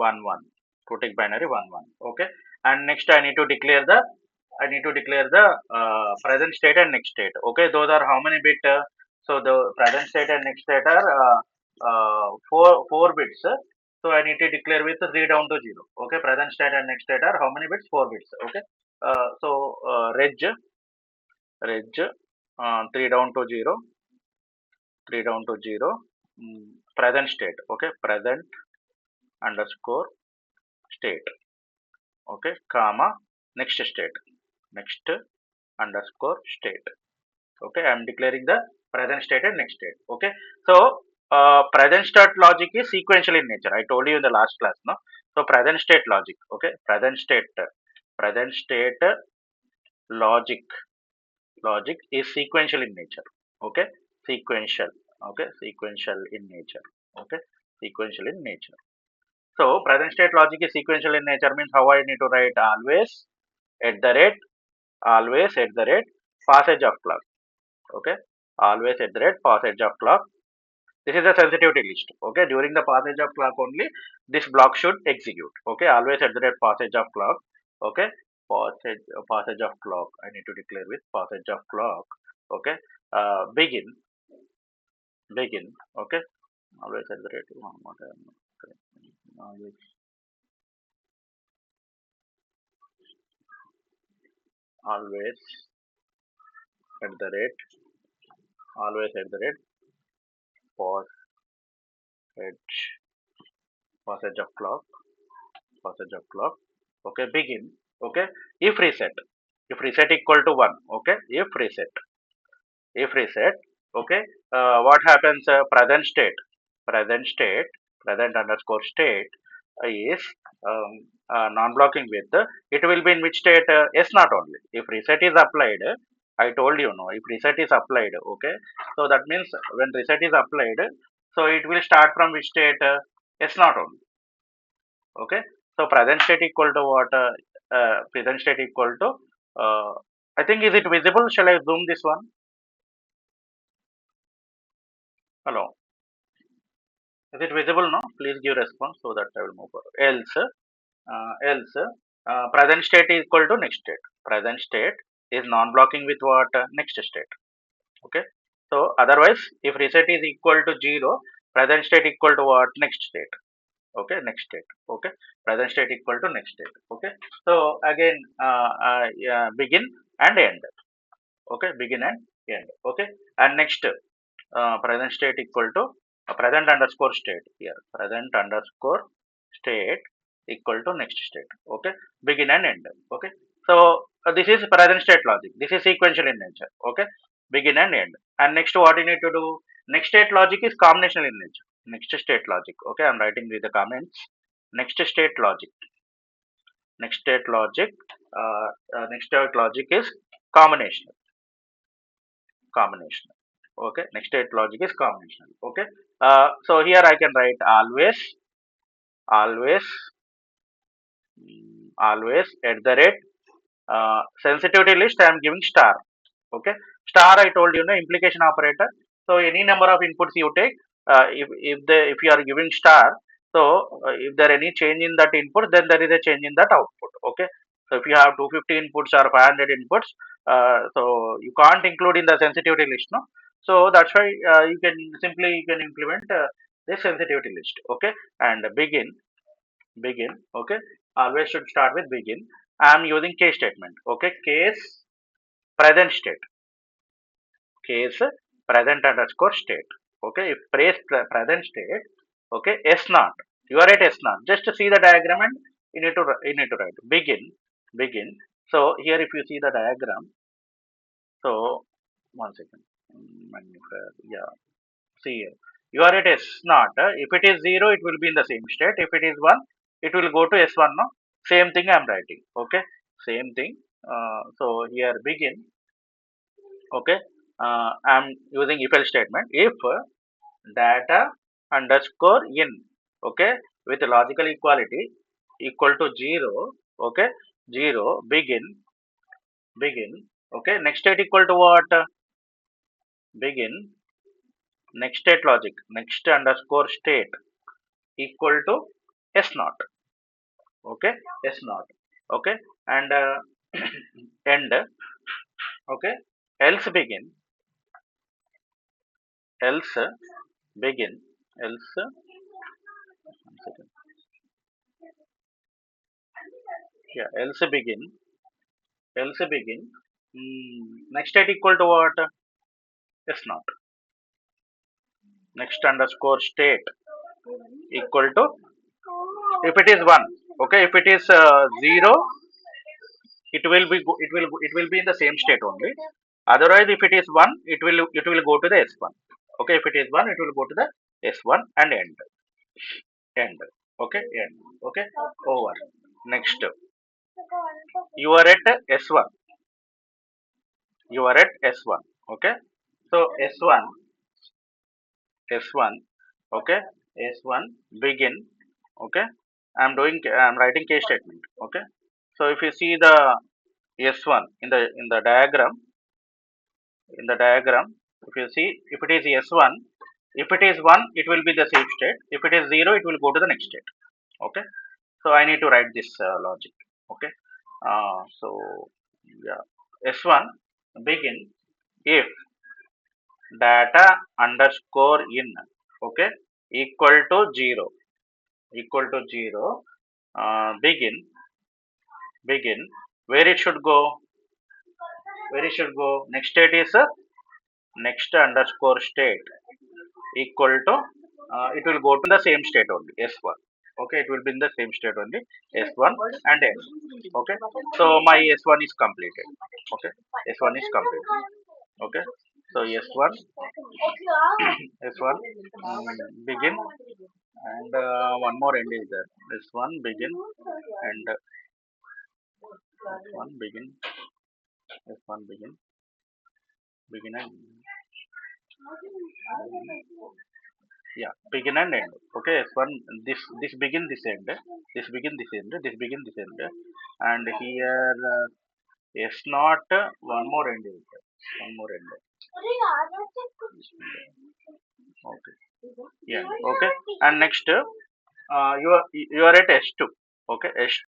1 1, to take binary 1 1. Okay, and next I need to declare the present state and next state. Okay, those are how many bit? So the present state and next state are 4 bits. So I need to declare with 3 down to 0. Okay, present state and next state are how many bits? 4 bits. Okay, reg 3 down to 0, 3 down to 0, present state. Okay, present underscore state. Okay, comma next state, next underscore state. Okay, I am declaring the present state and next state. Okay, so present state logic is sequential in nature. I told you in the last class, no? So present state logic. Okay, present state logic is sequential in nature. Okay, sequential. Okay, sequential in nature. Okay, sequential in nature. So present state logic is sequential in nature means how I need to write always at the rate, always at the rate passage of clock. Okay, always at the rate passage of clock. This is a sensitivity list. Okay, during the passage of clock only this block should execute. Okay, always at the rate passage of clock. Okay, passage of clock. I need to declare with passage of clock. Okay, begin. Okay, always at the rate. Always always at the rate, always at the rate passage passage of clock, passage of clock. Okay, begin. Okay, if reset equal to 1. Okay, if reset. Okay, what happens? Present underscore state is non-blocking with it will be in which state? S not only. If reset is applied, I told you, no, if reset is applied. Okay, so that means when reset is applied, so it will start from which state? S not only. Okay, so present state equal to what? Present state equal to uh, I think, is it visible? Shall I zoom this one? Hello, is it visible? No, please give response so that I will move forward. Else, present state is equal to next state. Present state is non-blocking with what? Next state. Okay, so otherwise if reset is equal to 0, present state equal to what? Next state. Okay, next state. Okay, present state equal to next state. Okay, so again, yeah, begin and end. Okay, begin and end. Okay, and next, present state equal to present underscore state here. Present underscore state equal to next state. Okay, begin and end. Okay, so this is present state logic. This is sequential in nature. Okay, begin and end. And next, what you need to do? Next state logic is combinational in nature. Next state logic. Okay, I'm writing with the comments. Next state logic. Next state logic. Next state logic is combinational. Combinational. Okay, next state logic is combinational. Okay, so here I can write always always at the rate sensitivity list I am giving star. Okay, star I told you, no, implication operator. So any number of inputs you take, if you are giving star, so if there any change in that input, then there is a change in that output. Okay, so if you have 250 inputs or 500 inputs, so you can't include in the sensitivity list, no. So that's why you can implement this sensitivity list. Okay, and begin. Okay, always should start with begin. I am using case statement. Okay, case present state, case present underscore state. Okay, if present state. Okay, s not, you are at s not, just to see the diagram and you need to write begin. So here if you see the diagram, so one second. Yeah, see here, you are at s not. If it is 0, it will be in the same state. If it is 1, it will go to s1. No, same thing I am writing. Okay, same thing. So here begin. Okay, I am using if else statement. If data underscore in, okay, with logical equality equal to 0. Okay, 0 begin. Okay, next state equal to what? Begin. Next state logic, next underscore state equal to S naught. Okay, S naught. Okay, and end. Okay, else begin, else begin, else. One second. Yeah, else begin. Next state equal to what? S naught. Next underscore state equal to, if it is 1, okay, if it is 0, it will be in the same state only. Otherwise, if it is 1, it will go to the S1. Okay, if it is 1, it will go to the S1 and end. Okay, end. Okay, over. Next, you are at S1. You are at S1. Okay, so S1, okay, S1 begin. Okay, I'm writing case statement. Okay, so if you see the S1 in the diagram, if you see, if it is S1, if it is 1, it will be the same state. If it is 0, it will go to the next state. Okay, so I need to write this logic. Okay, so yeah, S1 begin if data underscore in, okay, equal to 0, equal to 0, begin where it should go, next state is next underscore state equal to, it will go to the same state only, S1. Okay, it will be in the same state only, S1 and S. Okay, so my S1 is completed. Okay, S1 is completed. Okay, so S1, S1 begin, and one more end is there. S1 begin and S1 begin, S1 begin and yeah, begin and end. Okay, S1, this begin, this end, this begin, this end, this begin, this end, and here S not, one more end is there. One more end. Okay. Yeah. Okay. And next, you are at S2. Okay. S